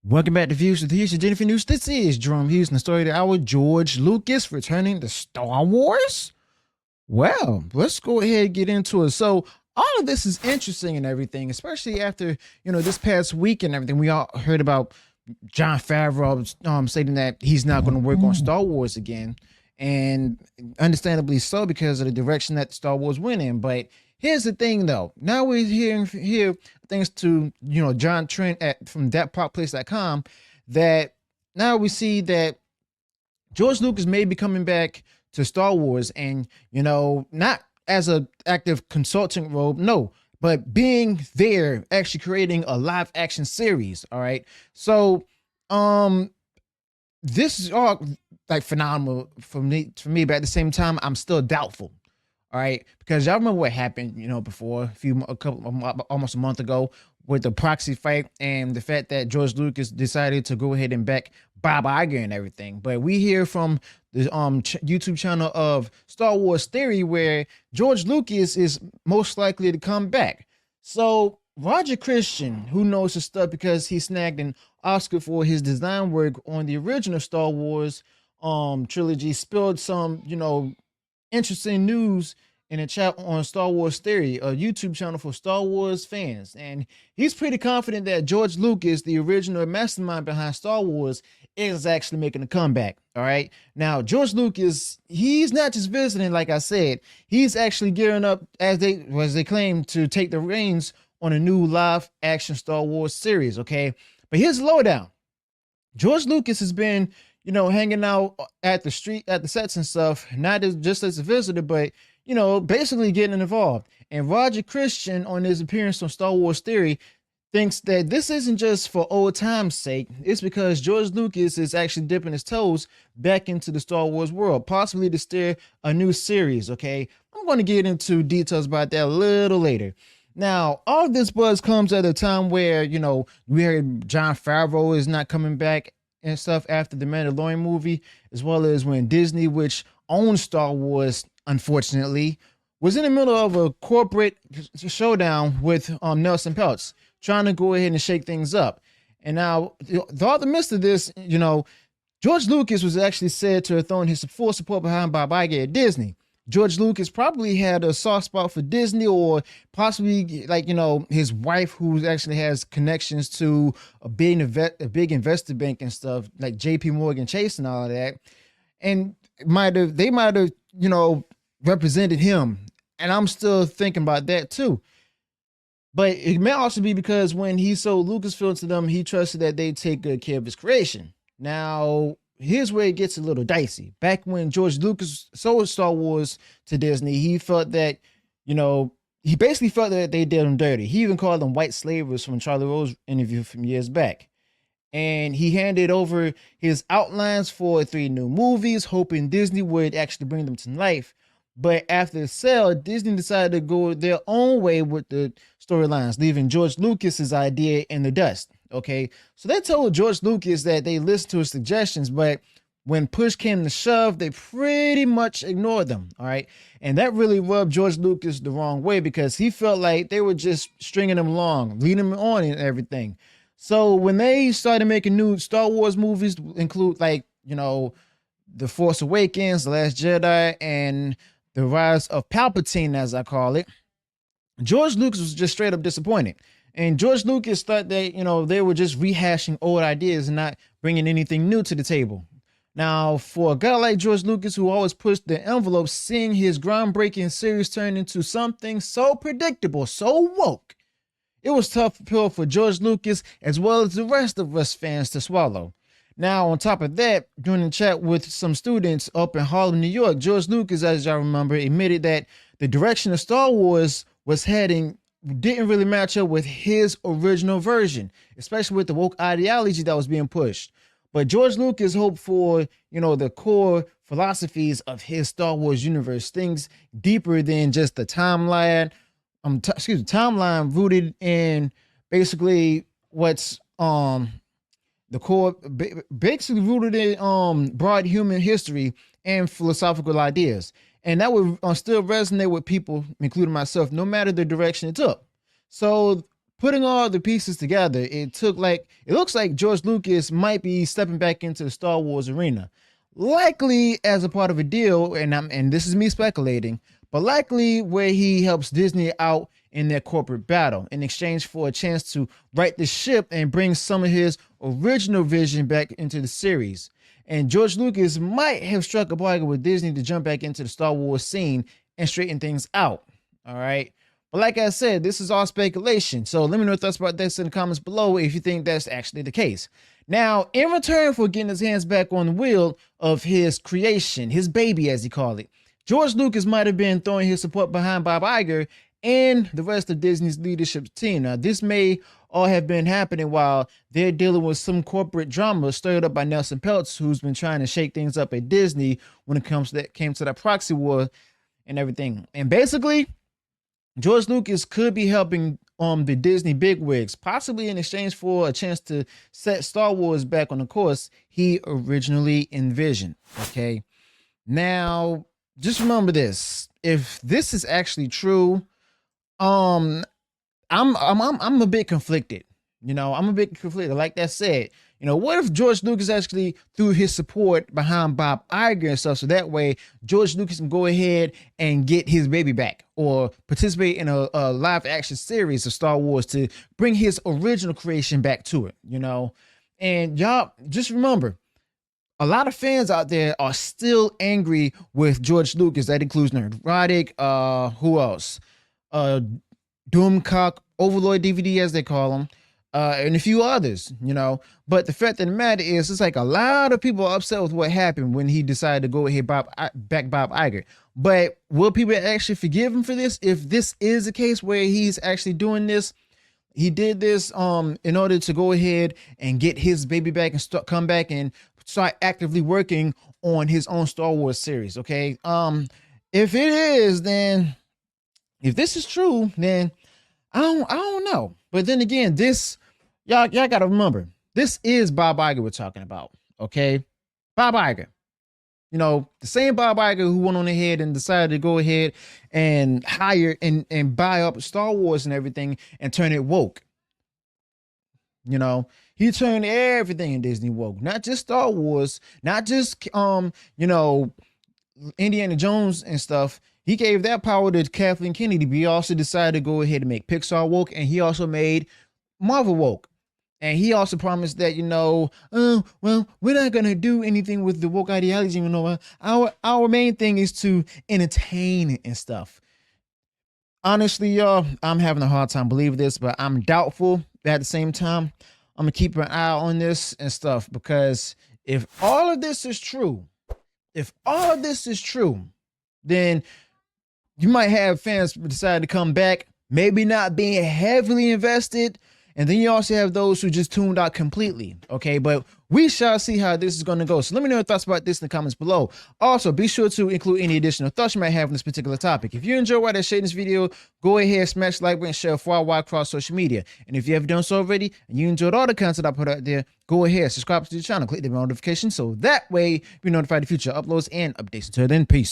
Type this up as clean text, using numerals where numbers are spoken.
Welcome back to Views with Hughes and Jennifer News. This is Jerome Hughes and the story of the hour. George Lucas returning to Star Wars. Well, let's go ahead and get into it. So, all of this is interesting and everything, especially after this past week and everything. We all heard about Jon Favreau stating that he's not going to work on Star Wars again, and understandably so because of the direction that Star Wars went in. But here's the thing, though. Now we're hearing here, thanks to John Trent from thatpopplace.com, that now we see that George Lucas may be coming back to Star Wars, and not as an active consulting role, no, but being there, actually creating a live action series. All right, so this is all like phenomenal for me, but at the same time, I'm still doubtful. All right, because y'all remember what happened, before almost a month ago with the proxy fight and the fact that George Lucas decided to go ahead and back Bob Iger and everything. But we hear from the YouTube channel of Star Wars Theory where George Lucas is most likely to come back. So Roger Christian, who knows his stuff because he snagged an Oscar for his design work on the original Star Wars trilogy, spilled some interesting news in a chat on Star Wars Theory, a YouTube channel for Star Wars fans. And he's pretty confident that George Lucas, the original mastermind behind Star Wars, is actually making a comeback. All right. Now, George Lucas, he's not just visiting, like I said, he's actually gearing up, as they claim, to take the reins on a new live action Star Wars series. Okay. But here's the lowdown. George Lucas has been hanging out at the sets and stuff, not just as a visitor, but, basically getting involved. And Roger Christian, on his appearance on Star Wars Theory, thinks that this isn't just for old time's sake. It's because George Lucas is actually dipping his toes back into the Star Wars world, possibly to steer a new series, okay? I'm going to get into details about that a little later. Now, all of this buzz comes at a time where, we heard Jon Favreau is not coming back and stuff after the Mandalorian movie, as well as when Disney, which owns Star Wars, unfortunately, was in the middle of a corporate showdown with Nelson Peltz, trying to go ahead and shake things up. And now, throughout the midst of this, George Lucas was actually said to have thrown his full support behind Bob Iger at Disney. George Lucas probably had a soft spot for Disney, or possibly his wife, who actually has connections to a big investor bank and stuff like JP Morgan Chase and all of that. And they might have, represented him. And I'm still thinking about that too. But it may also be because when he sold Lucasfilm to them, he trusted that they'd take good care of his creation. Now, here's where it gets a little dicey. Back when George Lucas sold Star Wars to Disney, he felt that, he basically felt that they did him dirty. He even called them white slavers from Charlie Rose interview from years back. And he handed over his outlines for 3 new movies, hoping Disney would actually bring them to life. But after the sale, Disney decided to go their own way with the storylines, leaving George Lucas's idea in the dust. Okay, so they told George Lucas that they listened to his suggestions, but when push came to shove, they pretty much ignored them. All right, and that really rubbed George Lucas the wrong way because he felt like they were just stringing him along, leading him on and everything. So when they started making new Star Wars movies, include The Force Awakens, The Last Jedi, and The Rise of Palpatine, as I call it, George Lucas was just straight up disappointed. And George Lucas thought that, they were just rehashing old ideas and not bringing anything new to the table. Now, for a guy like George Lucas, who always pushed the envelope, seeing his groundbreaking series turn into something so predictable, so woke, it was tough pill for George Lucas as well as the rest of us fans to swallow. Now, on top of that, during a chat with some students up in Harlem, New York, George Lucas, as y'all remember, admitted that the direction of Star Wars was heading didn't really match up with his original version, especially with the woke ideology that was being pushed. But George Lucas hoped for, the core philosophies of his Star Wars universe, things deeper than just the timeline, timeline rooted in basically what's the core, basically rooted in broad human history and philosophical ideas. And that would still resonate with people, including myself, no matter the direction it took. So putting all the pieces together, it looks like George Lucas might be stepping back into the Star Wars arena, likely as a part of a deal, and this is me speculating, but likely where he helps Disney out in their corporate battle in exchange for a chance to right the ship and bring some of his original vision back into the series. And George Lucas might have struck a bargain with Disney to jump back into the Star Wars scene and straighten things out. All right. But like I said, this is all speculation. So let me know your thoughts about this in the comments below if you think that's actually the case. Now, in return for getting his hands back on the wheel of his creation, his baby as he called it, George Lucas might have been throwing his support behind Bob Iger and the rest of Disney's leadership team. Now, this may all have been happening while they're dealing with some corporate drama stirred up by Nelson Peltz, who's been trying to shake things up at Disney when it came to that proxy war and everything. And basically, George Lucas could be helping the Disney bigwigs, possibly in exchange for a chance to set Star Wars back on the course he originally envisioned. Okay, now just remember this: if this is actually true, I'm a bit conflicted. I'm a bit conflicted. Like that said, what if George Lucas actually threw his support behind Bob Iger and stuff, so that way George Lucas can go ahead and get his baby back or participate in a live action series of Star Wars to bring his original creation back to it, And y'all just remember, a lot of fans out there are still angry with George Lucas. That includes Neurotic, who else? Doomcock, Overlord DVD as they call him. And a few others, But the fact of the matter is, it's like a lot of people are upset with what happened when he decided to go ahead back Bob Iger. But will people actually forgive him for this? If this is the case where he's actually doing this, he did this in order to go ahead and get his baby back and come back and start actively working on his own Star Wars series. Okay. If it is, then if this is true, then I don't know. But then again, y'all gotta remember, this is Bob Iger we're talking about, okay? Bob Iger, the same Bob Iger who went on ahead and decided to go ahead and hire and buy up Star Wars and everything and turn it woke. He turned everything in Disney woke, not just Star Wars, not just Indiana Jones and stuff. He gave that power to Kathleen Kennedy, but he also decided to go ahead and make Pixar woke, and he also made Marvel woke. And he also promised that, oh, well, we're not going to do anything with the woke ideology. Our main thing is to entertain and stuff. Honestly, y'all, I'm having a hard time believing this, but I'm doubtful. But at the same time, I'm going to keep an eye on this and stuff, because if all of this is true, then you might have fans decide to come back, maybe not being heavily invested. And then you also have those who just tuned out completely. Okay, but we shall see how this is going to go. So let me know your thoughts about this in the comments below. Also, be sure to include any additional thoughts you might have on this particular topic. If you enjoyed what I shared in this video, go ahead, smash the like button, share far wide across social media. And if you haven't done so already, and you enjoyed all the content I put out there, go ahead, subscribe to the channel, click the notification so that way you're notified of future uploads and updates. Until then, peace.